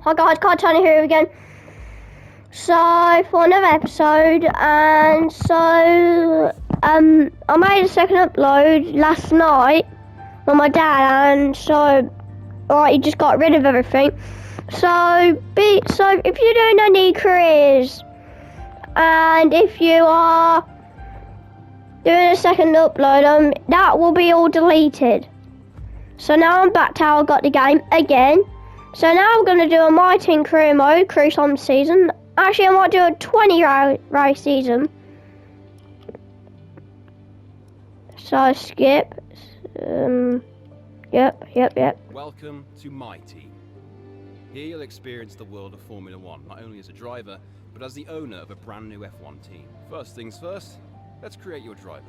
Hi guys, Tony here again. So, for another episode, and so, I made a second upload last night with my dad, and so, alright, he just got rid of everything. So if you're doing any careers, and if you are doing a second upload, that will be all deleted. So now I'm back to how I got the game again. So now I'm going to do a My Team career mode, cruise on season. Actually, I might do a 20 race season. So skip. Yep. Welcome to My Team. Here you'll experience the world of Formula 1, not only as a driver, but as the owner of a brand new F1 team. First things first, let's create your driver.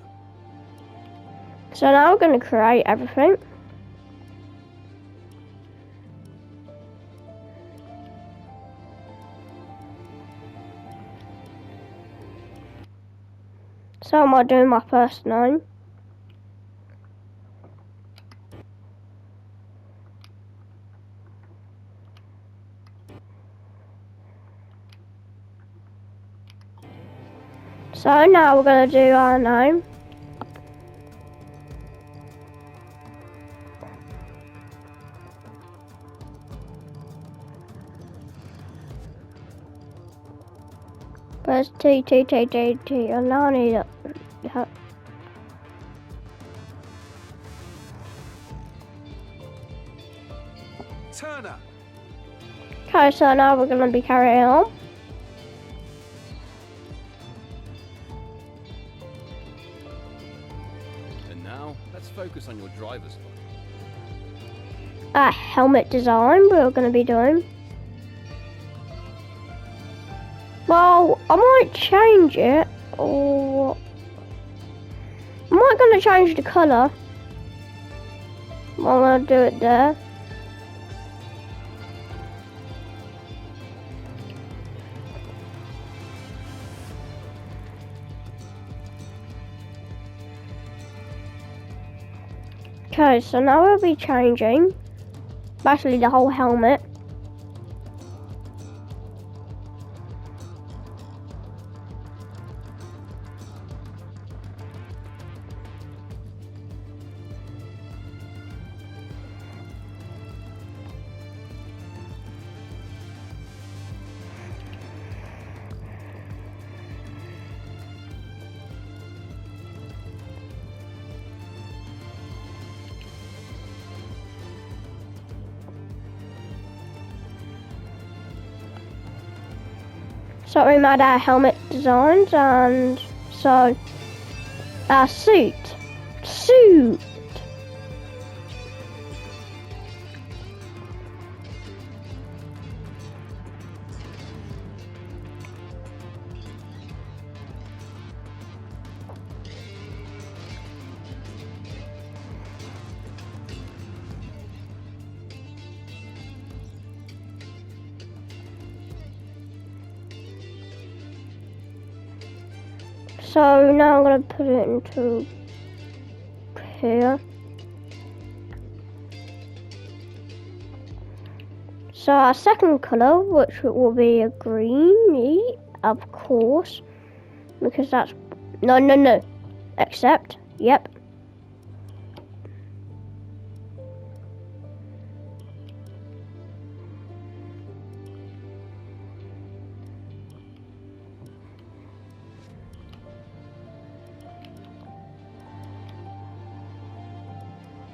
So now I'm going to create everything. So am I doing my first name? So now we're going to do our name. Press T, and now I need it. Turner. Okay, so now we're going to be carrying on. And now, let's focus on your driver's look. Helmet design we're going to be doing. Well, I might change it, or I'm not going to change the colour. I'm going to do it there. Okay, so now we'll be changing basically the whole helmet. So we made our helmet designs, and so our suit. So now I'm going to put it into here. So our second colour, which will be a greeny, of course, because that's, no, accept, yep.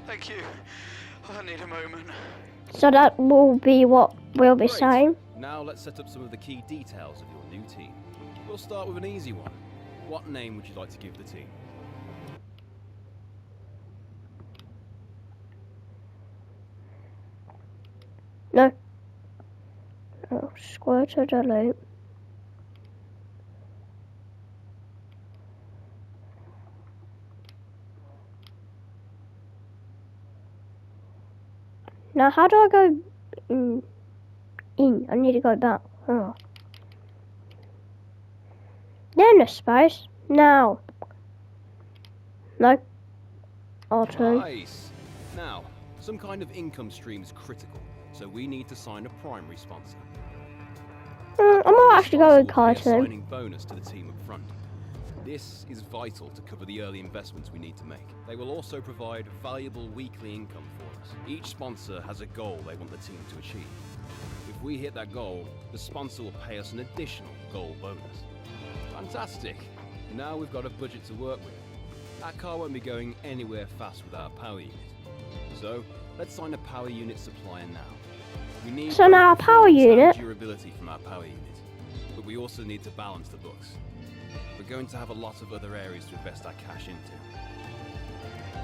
Thank you. I need a moment. So that will be what we'll be saying. Now let's set up some of the key details of your new team. We'll start with an easy one. What name would you like to give the team? No. Oh, square to delete. Now, how do I go in? I need to go back. Oh. Then a space. Now. No. R2. Nice. Now, some kind of income stream is critical. So we need to sign a primary sponsor. I might actually go with Sponsor will pay a Cartoon. signing bonus to the team up front. This is vital to cover the early investments we need to make. They will also provide valuable weekly income for us. Each sponsor has a goal they want the team to achieve. If we hit that goal, the sponsor will pay us an additional goal bonus. Fantastic! Now we've got a budget to work with. That car won't be going anywhere fast without a power unit. So, let's sign a power unit supplier now. We need So now a power performance and unit. durability from our power unit, but we also need to balance the books. We're going to have a lot of other areas to invest our cash into.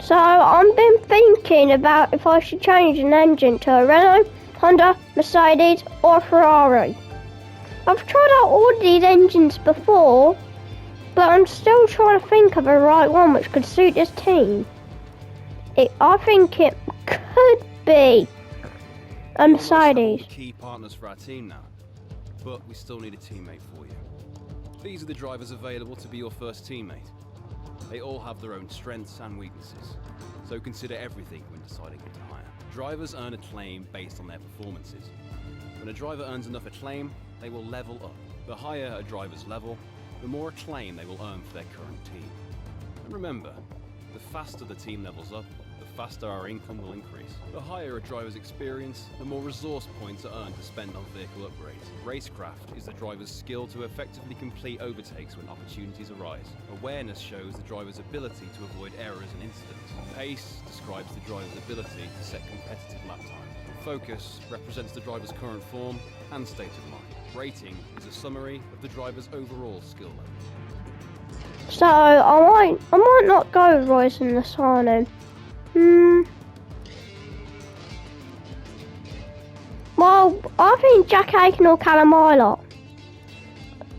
So I've been thinking about if I should change an engine to a Renault, Honda, Mercedes or Ferrari. I've tried out all these engines before, but I'm still trying to think of the right one which could suit this team. I think it could be a We almost have all Mercedes. the key partners for our team now, but we still need a teammate for you. These are the drivers available to be your first teammate. They all have their own strengths and weaknesses, so consider everything when deciding who to hire. Drivers earn acclaim based on their performances. When a driver earns enough acclaim, they will level up. The higher a driver's level, the more acclaim they will earn for their current team. And remember, the faster the team levels up, the faster our income will increase. The higher a driver's experience, the more resource points are earned to spend on vehicle upgrades. Racecraft is the driver's skill to effectively complete overtakes when opportunities arise. Awareness shows the driver's ability to avoid errors and incidents. Pace describes the driver's ability to set competitive lap times. Focus represents the driver's current form and state of mind. Rating is a summary of the driver's overall skill level. So I might not go with Royce and Lozano. Well, I think Jack Aiken or Callum Ilott.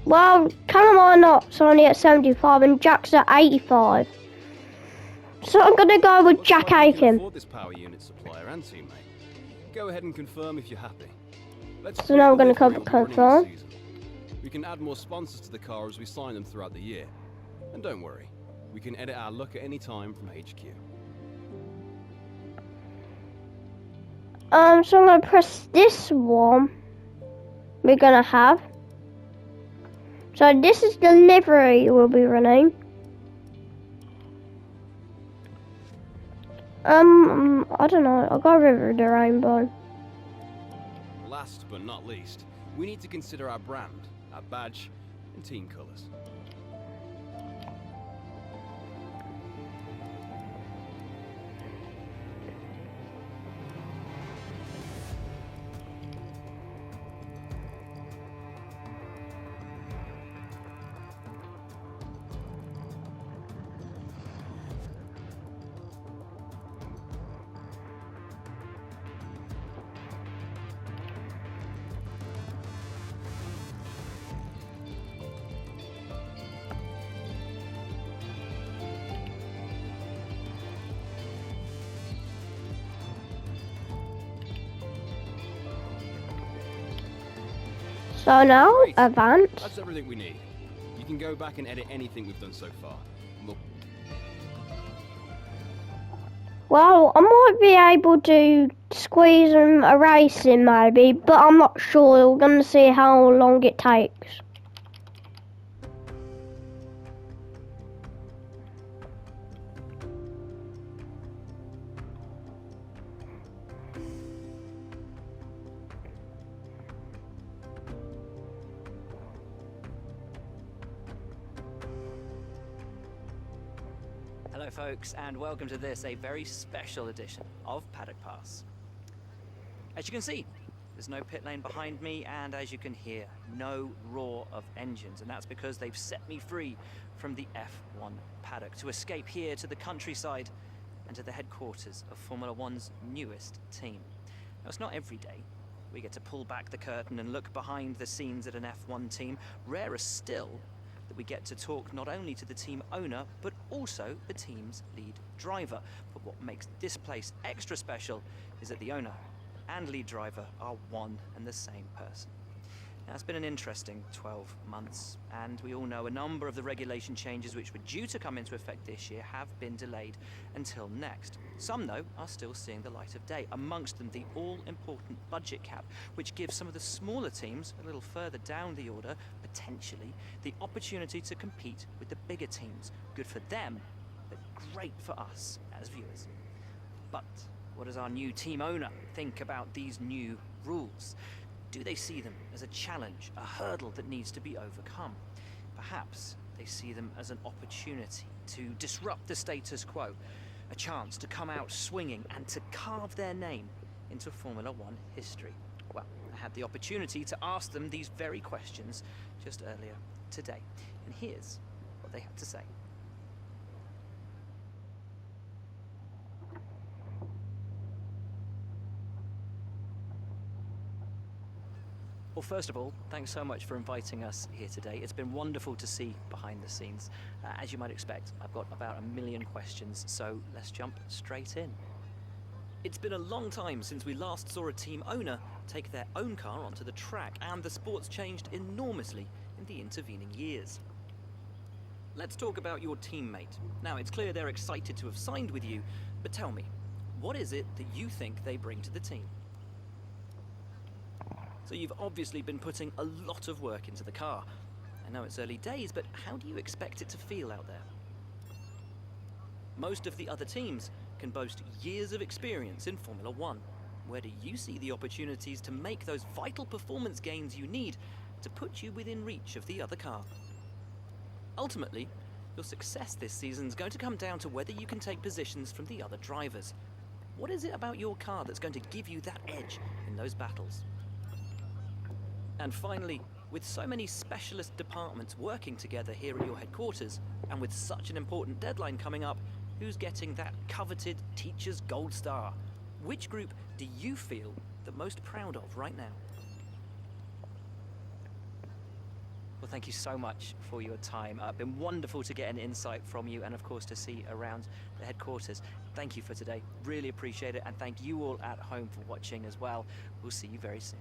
Well, Callum Ilott's only at 75 and Jack's at 85. So I'm gonna go with Looks Jack like we can Aiken. afford this power unit supplier and teammate. Go ahead and confirm if you're happy. Let's So now I'm gonna delivery will be running confirm. this season. We can add more sponsors to the car as we sign them throughout the year. And don't worry, we can edit our look at any time from HQ. So I'm gonna press this one. We're gonna have. So this is the livery we'll be running. I don't know. I'll go with the rainbow. Last but not least, we need to consider our brand, our badge, and team colours. So now, Great. advance. That's everything we need. You can go back and edit anything we've done so far. And we'll Well, I might be able to squeeze a race in maybe, but I'm not sure. We're gonna see how long it takes. Hello folks, and welcome to this, a very special edition of Paddock Pass. As you can see, there's no pit lane behind me, and as you can hear, no roar of engines, and that's because they've set me free from the F1 paddock to escape here to the countryside and to the headquarters of Formula One's newest team. Now, it's not every day we get to pull back the curtain and look behind the scenes at an F1 team. Rarer still that we get to talk not only to the team owner, but also the team's lead driver. But what makes this place extra special is that the owner and lead driver are one and the same person. Now, it's been an interesting 12 months, and we all know a number of the regulation changes which were due to come into effect this year have been delayed until next. Some, though, are still seeing the light of day, amongst them the all-important budget cap, which gives some of the smaller teams a little further down the order, potentially, the opportunity to compete with the bigger teams. Good for them, but great for us as viewers. But what does our new team owner think about these new rules? Do they see them as a challenge, a hurdle that needs to be overcome? Perhaps they see them as an opportunity to disrupt the status quo, a chance to come out swinging and to carve their name into Formula One history. Well, I had the opportunity to ask them these very questions just earlier today, and here's what they had to say. Well, first of all, thanks so much for inviting us here today. It's been wonderful to see behind the scenes. As you might expect, I've got about a million questions, so let's jump straight in. It's been a long time since we last saw a team owner take their own car onto the track, and the sport's changed enormously in the intervening years. Let's talk about your teammate. Now, it's clear they're excited to have signed with you, but tell me, what is it that you think they bring to the team? So you've obviously been putting a lot of work into the car. I know it's early days, but how do you expect it to feel out there? Most of the other teams can boast years of experience in Formula One. Where do you see the opportunities to make those vital performance gains you need to put you within reach of the other car? Ultimately, your success this season is going to come down to whether you can take positions from the other drivers. What is it about your car that's going to give you that edge in those battles? And finally, with so many specialist departments working together here at your headquarters, and with such an important deadline coming up, who's getting that coveted Teacher's Gold Star? Which group do you feel the most proud of right now? Well, thank you so much for your time. It's been wonderful to get an insight from you and, of course, to see around the headquarters. Thank you for today. Really appreciate it. And thank you all at home for watching as well. We'll see you very soon.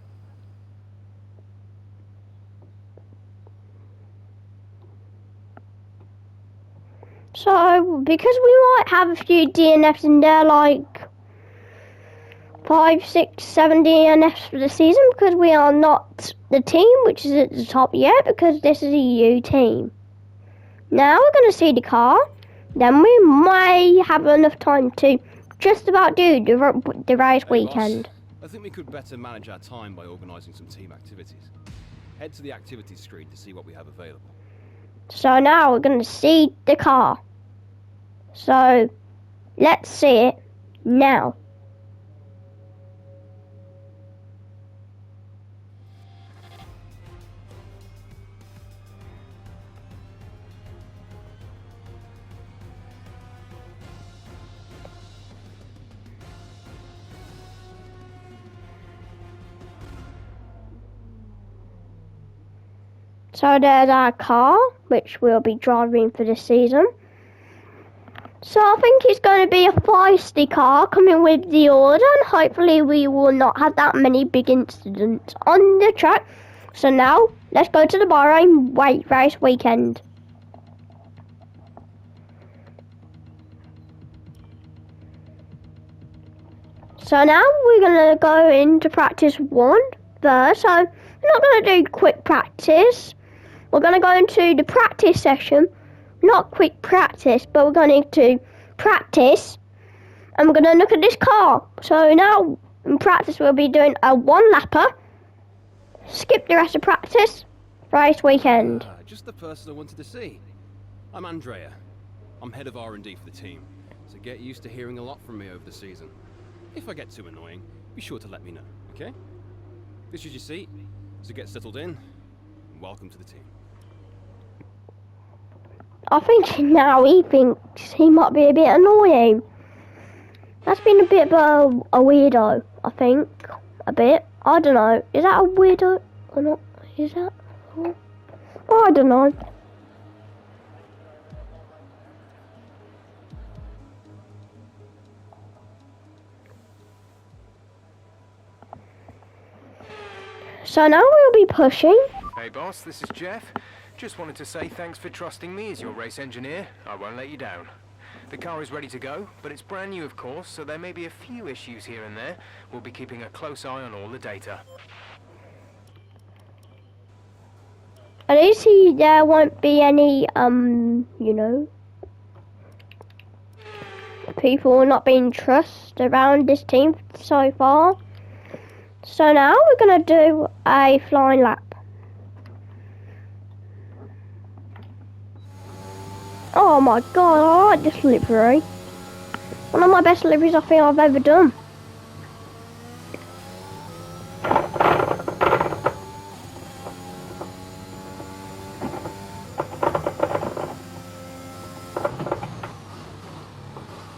So, because we might have a few DNFs in there, like 5, 6, 7 DNFs for the season, because we are not the team which is at the top yet, because this is a U team. Now we're going to see the car, then we may have enough time to just about do the race weekend. Boss, I think we could better manage our time by organising some team activities. Head to the activities screen to see what we have available. So now we're going to see the car. So, let's see it now. So there's our car, which we'll be driving for this season. So I think it's going to be a feisty car coming with the order, and hopefully we will not have that many big incidents on the track. So now, let's go to the Bahrain race weekend. So now we're going to go into practice 1 first. So we're not going to do quick practice. We're going to go into the practice session. Not quick practice, but we're going to practice, and we're going to look at this car. So now in practice we'll be doing a 1-lapper, skip the rest of practice, race weekend. Just the person I wanted to see. I'm Andrea. I'm head of R&D for the team, so get used to hearing a lot from me over the season. If I get too annoying, be sure to let me know, okay? This is your seat, so get settled in, and welcome to the team. I think now he thinks he might be a bit annoying. That's been a bit of a weirdo, I think. A bit. I don't know. Is that a weirdo or not? Is that? Oh, I don't know. So now we'll be pushing. Hey boss, this is Jeff. Just wanted to say thanks for trusting me as your race engineer. I won't let you down. The car is ready to go, but it's brand new of course, so there may be a few issues here and there. We'll be keeping a close eye on all the data. At least there won't be any, you know, people not being trusted around this team so far. So now we're going to do a flying lap. Oh my god, I like this livery. One of my best liveries I think I've ever done.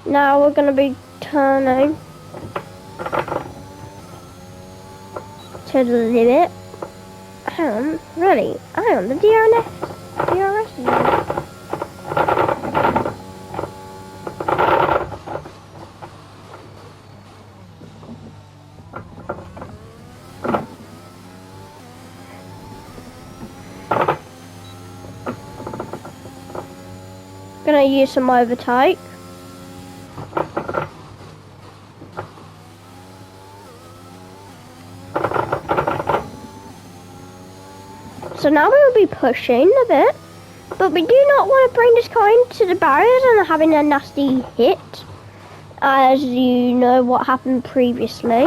Now we're going to be turning to the limit. Hang on, really? Hang on, the DRS is on. Gonna use some overtake. So now we'll be pushing a bit, but we do not want to bring this car into the barriers and having a nasty hit, as you know what happened previously,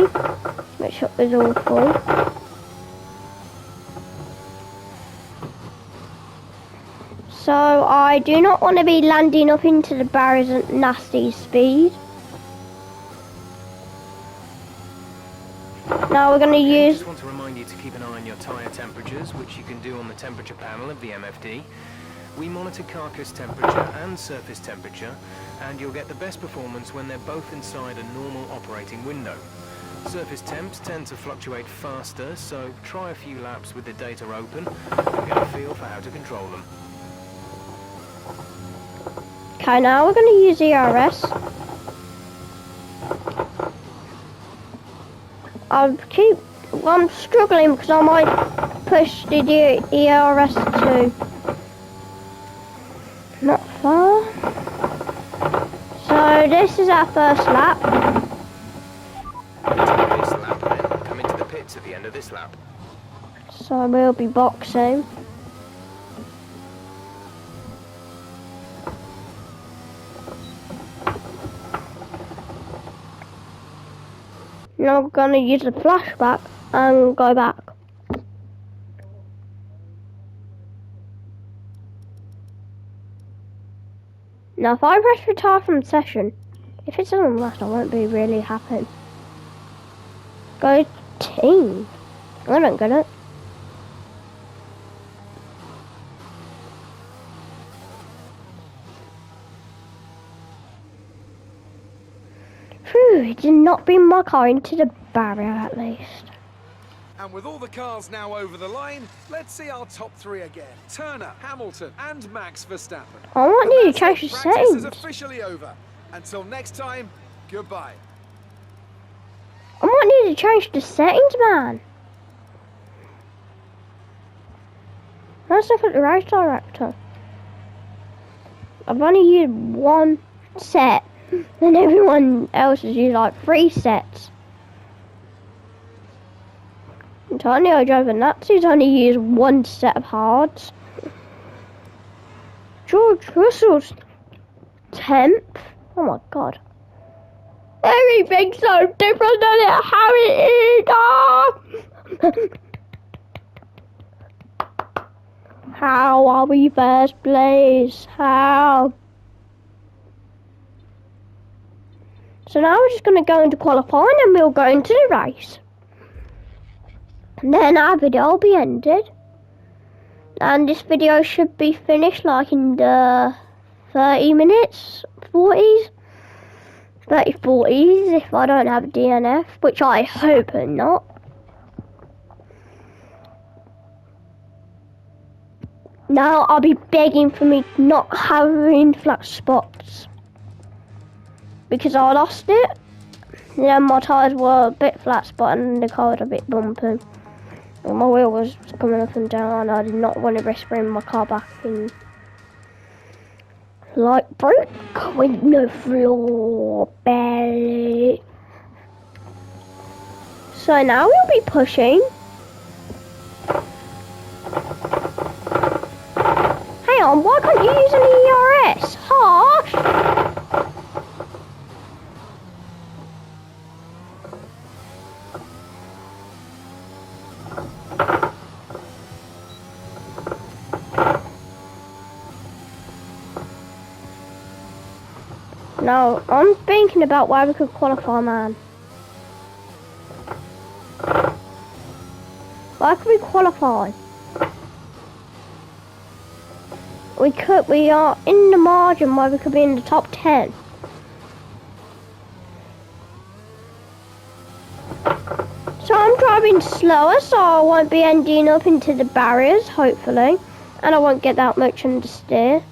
which was awful. So I do not want to be landing up into the barriers at nasty speed. Now we're going to I use... just want to remind you to keep an eye on your tyre temperatures, which you can do on the temperature panel of the MFD. We monitor carcass temperature and surface temperature, and you'll get the best performance when they're both inside a normal operating window. Surface temps tend to fluctuate faster, so try a few laps with the data open and get a feel for how to control them. Okay, now we're going to use ERS. I'm struggling because I might push the ERS to not far. So this is our first lap. This lap then, come into the pits at the end of this lap. So we'll be boxing. Now we're going to use the flashback and go back. Now if I press retire from session, if it's on that I won't be really happy. Go team. I don't get it. Phew, it did not bring my car into the barrier at least. And with all the cars now over the line, let's see our top three again. Turner, Hamilton, and Max Verstappen. I want And you to that's change it. the Practice is settings. officially over. Until next time, goodbye. I might need to change the settings, man. Let's look at the race director. I've only used one set, and everyone else has used like 3 sets. Antonio Giovinazzi's only used 1 set of hards. George Russell's 10th. Oh my god. Everything's so different than how it is. Ah! How are we first place? How? So now we're just going to go into qualifying and we'll go into the race. And then our video will be ended. And this video should be finished like in the 30 minutes, 40s. 30-40s if I don't have a DNF, which I hope not. Now I'll be begging for me not having flat spots because I lost it. Then my tyres were a bit flat spot and the car was a bit bumpy. Well, my wheel was coming up and down and I did not want to risk bringing my car back in. Like broke with no floor belly. So now we'll be pushing. Hang on, why can't you use an ERS? Harsh! No, I'm thinking about where we could qualify, man. Where could we qualify? We are in the margin where we could be in the top 10. So I'm driving slower so I won't be ending up into the barriers, hopefully. And I won't get that much understeer.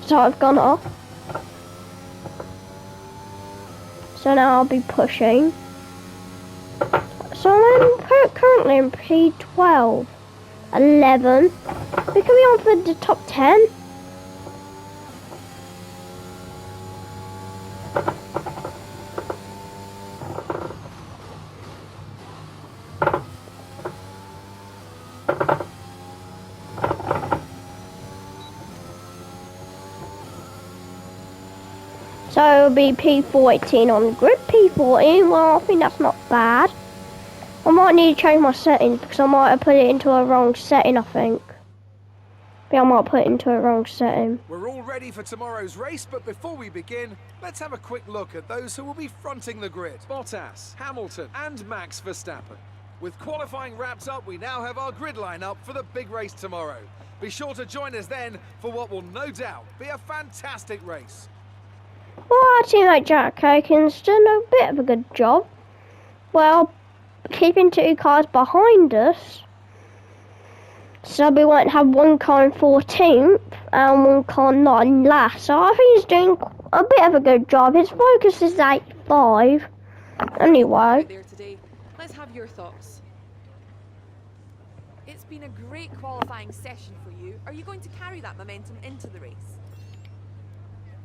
So I've gone off. So now I'll be pushing. So I'm currently in P12, 11. We can be on for the top 10. So it'll be P14 on the grid. P14, well, I think that's not bad. I might need to change my settings because I might have put it into a wrong setting, I think. Yeah, I might put it into a wrong setting. We're all ready for tomorrow's race, but before we begin, let's have a quick look at those who will be fronting the grid. Bottas, Hamilton, and Max Verstappen. With qualifying wrapped up, we now have our grid lineup for the big race tomorrow. Be sure to join us then for what will no doubt be a fantastic race. Well, our teammate Jack Aitken's done a bit of a good job. Well, keeping 2 cars behind us. So we won't have 1 car in 14th and 1 car not in last. So I think he's doing a bit of a good job. His focus is 85. Anyway. There today. Let's have your thoughts. It's been a great qualifying session for you. Are you going to carry that momentum into the race?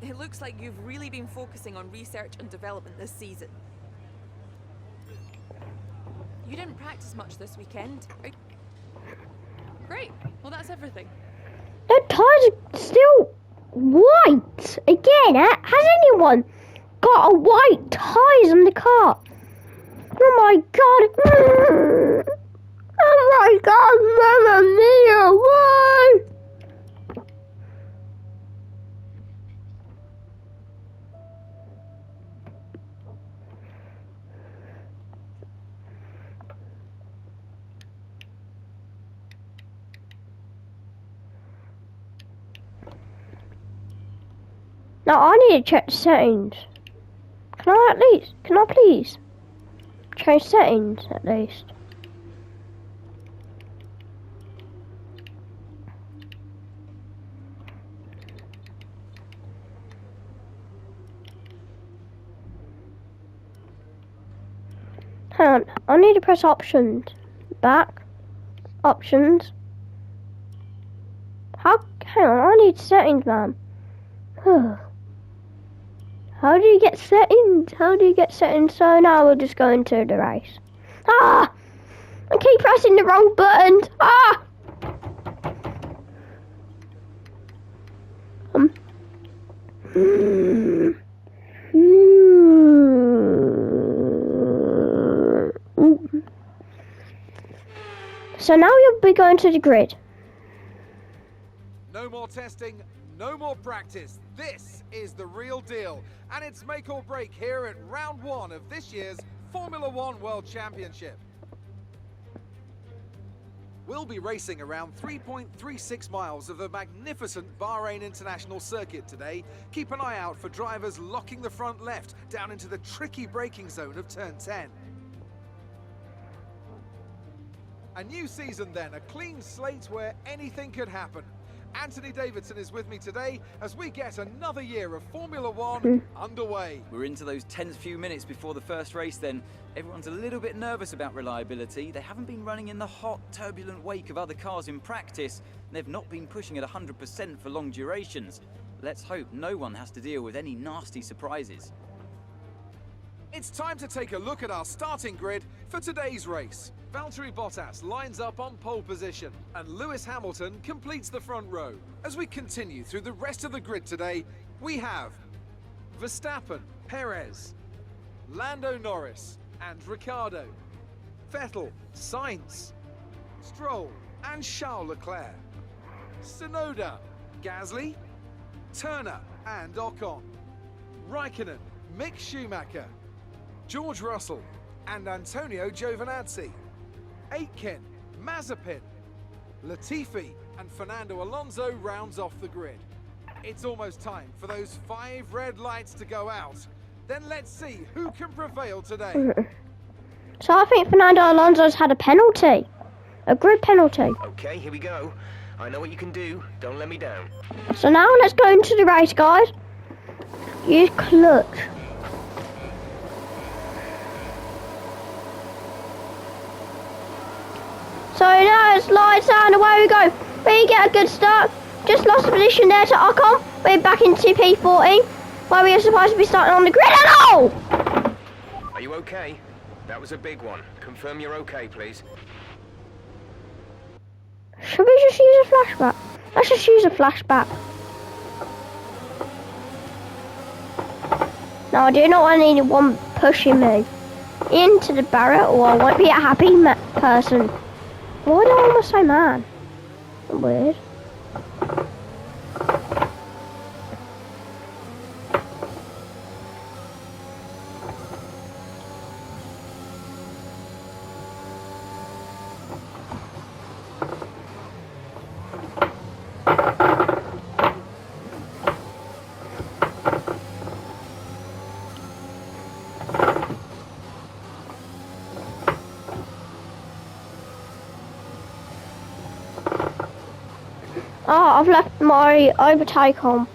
It looks like you've really been focusing on research and development this season. You didn't practice much this weekend. Great. Well, that's everything. The tyres are still white. Again, has anyone got a white tyres on the car? Oh my god. Oh my god, Mamma Mia, why? Now I need to check the settings. Can I please change settings at least? Hang on, I need to press options. Back. Options. Hang on, I need settings, man. How do you get settings? So now we'll just go into the race. Ah! I keep pressing the wrong buttons. Ah! So now you'll be going to the grid. No more testing, no more practice. This is the real deal. And it's make or break here at round 1 of this year's Formula 1 World Championship. We'll be racing around 3.36 miles of the magnificent Bahrain International Circuit today. Keep an eye out for drivers locking the front left down into the tricky braking zone of turn 10. A new season then, a clean slate where anything could happen. Anthony Davidson is with me today as we get another year of Formula One underway. We're into those tense few minutes before the first race then. Everyone's a little bit nervous about reliability. They haven't been running in the hot, turbulent wake of other cars in practice. They've not been pushing at 100% for long durations. Let's hope no one has to deal with any nasty surprises. It's time to take a look at our starting grid for today's race. Valtteri Bottas lines up on pole position, and Lewis Hamilton completes the front row. As we continue through the rest of the grid today, we have Verstappen, Perez, Lando Norris, and Ricciardo, Vettel, Sainz, Stroll, and Charles Leclerc, Tsunoda, Gasly, Turner, and Ocon, Raikkonen, Mick Schumacher, George Russell, and Antonio Giovinazzi, Aitken, Mazepin, Latifi, and Fernando Alonso rounds off the grid. It's almost time for those 5 red lights to go out. Then let's see who can prevail today. So I think Fernando Alonso's had a penalty. A grid penalty. Okay, here we go. I know what you can do. Don't let me down. So now let's go into the race, guys. Use clutch. So now it's lights out and away we go. We get a good start. Just lost the position there to Ocon. We're back into P14, where we are supposed to be starting on the grid at all. Are you okay? That was a big one. Confirm you're okay, please. Should we just use a flashback? Let's just use a flashback. No, I do not want anyone pushing me into the barrier, or I won't be a happy person. Why do I almost say man? Weird. Oh, I've left my overtake on.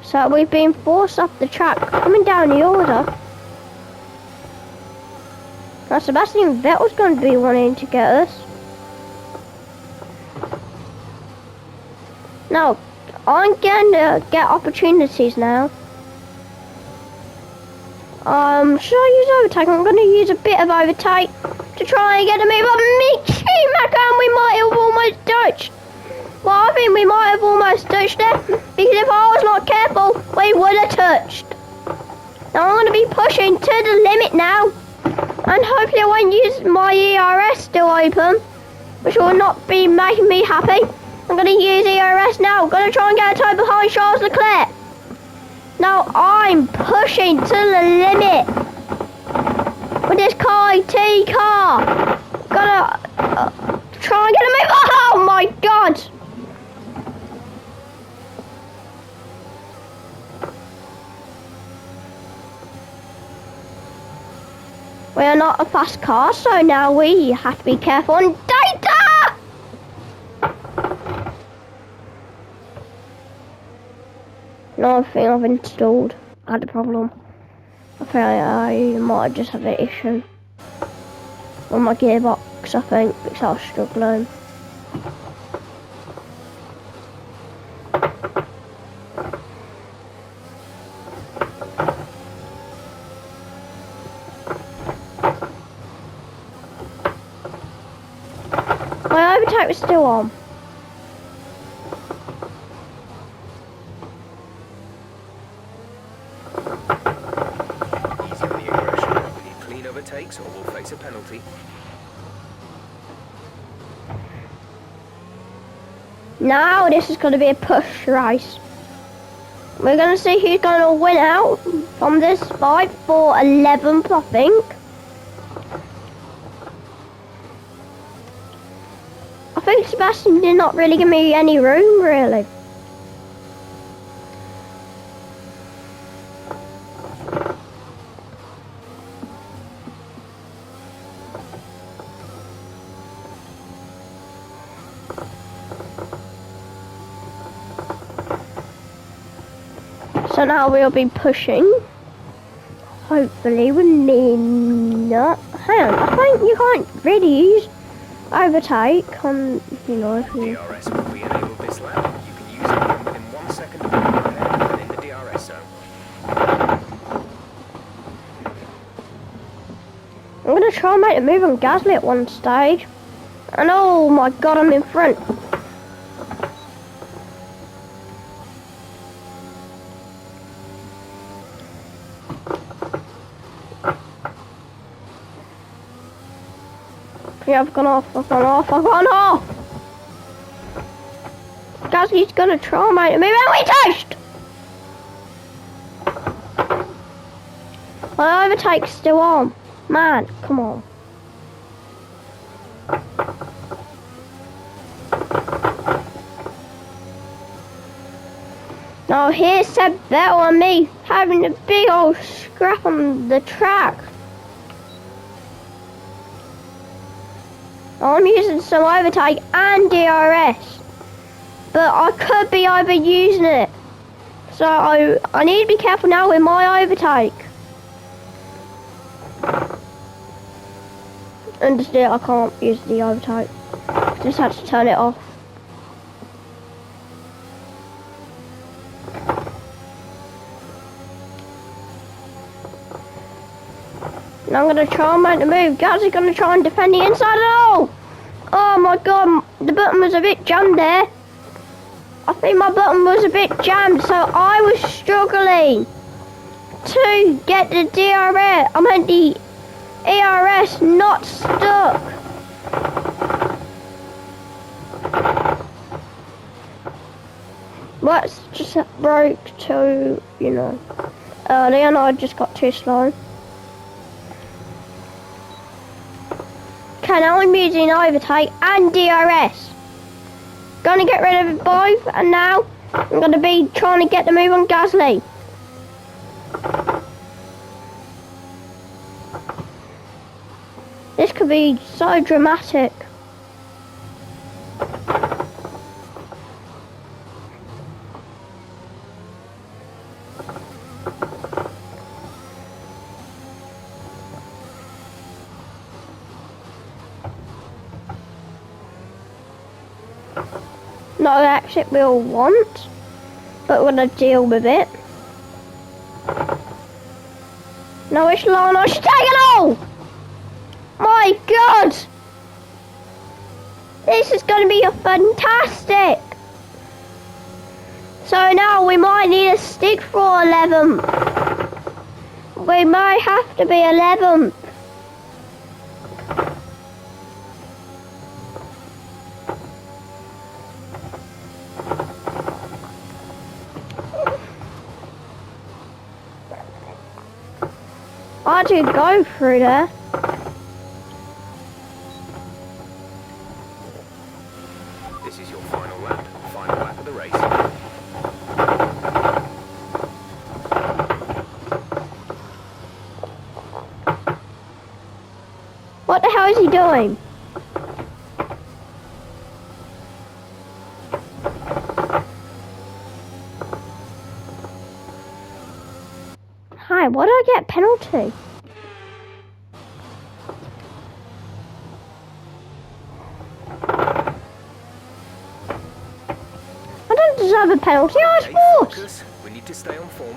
So we've been forced off the track, coming down the order. Now Sebastian Vettel's going to be wanting to get us. No. I'm going to get opportunities now. Should I use overtake? I'm going to use a bit of overtake to try and get a move on Mick Schumacher, and we might have almost touched. Well, I think we might have almost touched there, because if I was not careful, we would have touched. Now I'm going to be pushing to the limit now, and hopefully I won't use my ERS still open, which will not be making me happy. I'm going to use ERS now. I'm going to try and get a toe behind Charles Leclerc. Now I'm pushing to the limit with this KT car. Gonna try and get a move. Oh my god! We are not a fast car, so now we have to be careful on data. No, I think I've installed. I had a problem. I think I might just have an issue on my gearbox, I think, because I was struggling. My overtake was still on. Or we'll face a penalty. Now this is going to be a push race. We're going to see who's going to win out from this fight for 11th, I think. I think think Sebastian did not really give me any room, really. So now we'll be pushing. Hopefully with me not. Hang on, I think you can't really use overtake on, you know, if you... DRS will be enabled this lap. You can use it within 1 second of being prepared and in the DRS zone. I'm gonna try and make a move on Gasly at one stage. And oh my god, I'm in front. Yeah, I've gone off. Gasly's gonna try and make a move, and we toast! My overtake's still on. Man, come on. Now here's Seb Vettel and me having a big old scrap on the track. I'm using some overtake and DRS, but I could be overusing it. So I need to be careful now with my overtake. And still I can't use the overtake. Just had to turn it off. And I'm going to try and make the move. Guys are going to try and defend the inside. Oh my god, the button was a bit jammed there. I think my button was a bit jammed, so I was struggling to get the DRS. I meant the ERS not stuck. Let's just broke too, you know, early, and I just got too slow. Okay, now I'm using overtake and DRS. Gonna get rid of both, and now I'm gonna be trying to get the move on Gasly. This could be so dramatic. Not the exit we'll want, but we're gonna deal with it. No, it's long, I should take it all! My god! This is gonna be a fantastic! So now we might need a stick for 11th. We might have to be 11th. I did go through there. This is your final lap of the race. What the hell is he doing? Hi, why do I get a penalty? I don't deserve a penalty, I was forced. Focus. We need to stay on form.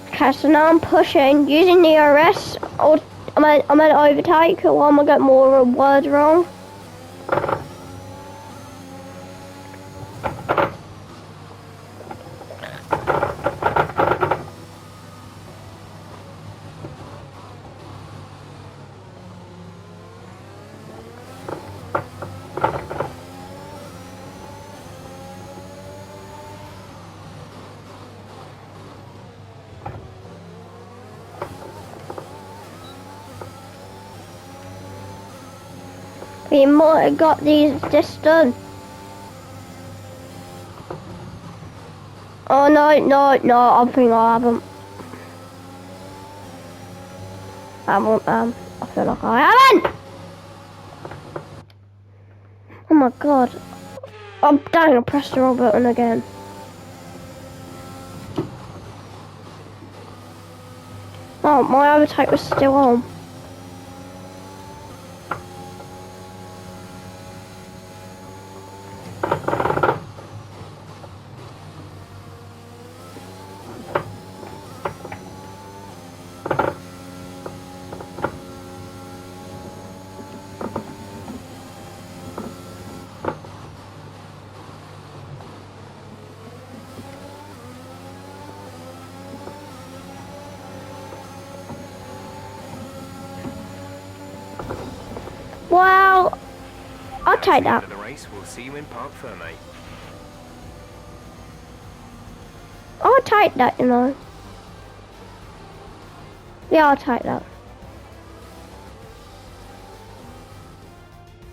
Okay, so now I'm pushing, using the RS, or I'm at overtake, or am I getting more words wrong? We might have got this done. Oh no, I think I haven't. I feel like I haven't! Oh my god. Oh dang, I pressed the wrong button again. Oh, my overtake was still on. Well, I'll take that. At the race, we'll see you in Parc Fermé. I'll take that, you know. Yeah, I'll take that.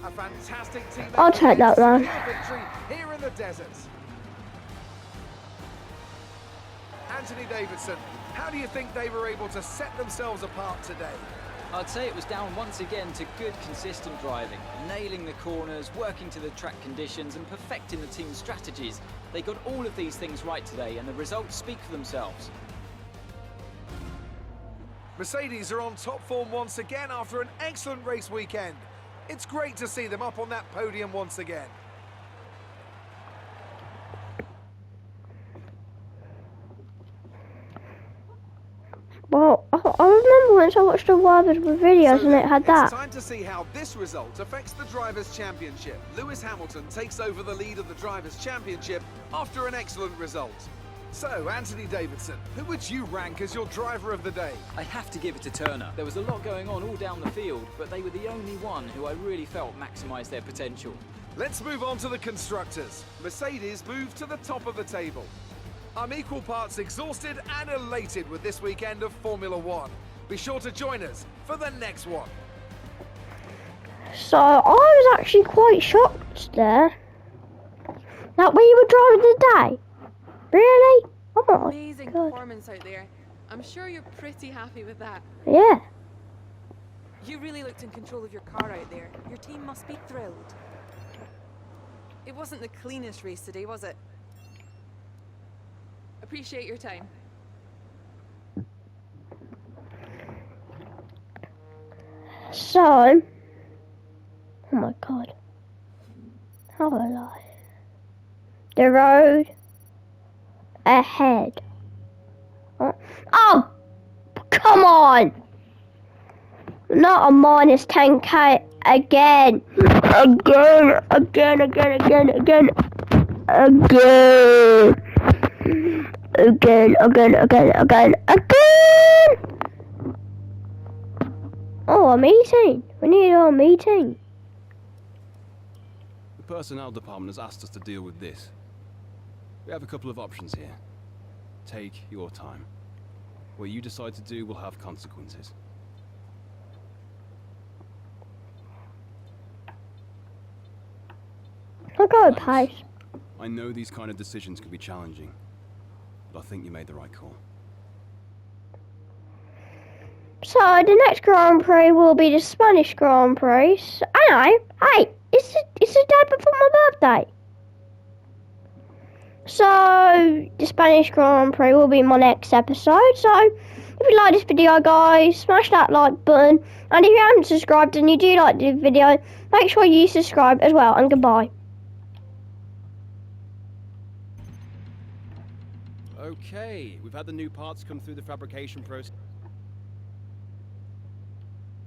A fantastic team. I'll take that, man. Victory here in the desert. Anthony Davidson, how do you think they were able to set themselves apart today? I'd say it was down once again to good, consistent driving, nailing the corners, working to the track conditions and perfecting the team's strategies. They got all of these things right today and the results speak for themselves. Mercedes are on top form once again after an excellent race weekend. It's great to see them up on that podium once again. Well, I remember once I watched a Wild with videos and it had that. It's time to see how this result affects the Drivers' Championship. Lewis Hamilton takes over the lead of the Drivers' Championship after an excellent result. So, Anthony Davidson, who would you rank as your driver of the day? I have to give it to Turner. There was a lot going on all down the field, but they were the only one who I really felt maximised their potential. Let's move on to the constructors. Mercedes moved to the top of the table. I'm equal parts exhausted and elated with this weekend of Formula One. Be sure to join us for the next one. So, I was actually quite shocked there that we were driving the day. Really? Oh my Amazing God. performance out there. I'm sure you're pretty happy with that. Yeah. You really looked in control of your car out there. Your team must be thrilled. It wasn't the cleanest race today, was it? Appreciate your time. So, oh my God. How alive. The road ahead. Oh, come on! Not a minus 10k again. Again. Oh, a meeting. We need a meeting. The personnel department has asked us to deal with this. We have a couple of options here. Take your time. What you decide to do will have consequences. I'll go with pace. I know these kind of decisions can be challenging, but I think you made the right call. So the next Grand Prix will be the Spanish Grand Prix. I know. Hey, it's the day before my birthday. So the Spanish Grand Prix will be my next episode. So if you like this video, guys, smash that like button. And if you haven't subscribed and you do like the video, make sure you subscribe as well. And goodbye. Okay, we've had the new parts come through the fabrication process.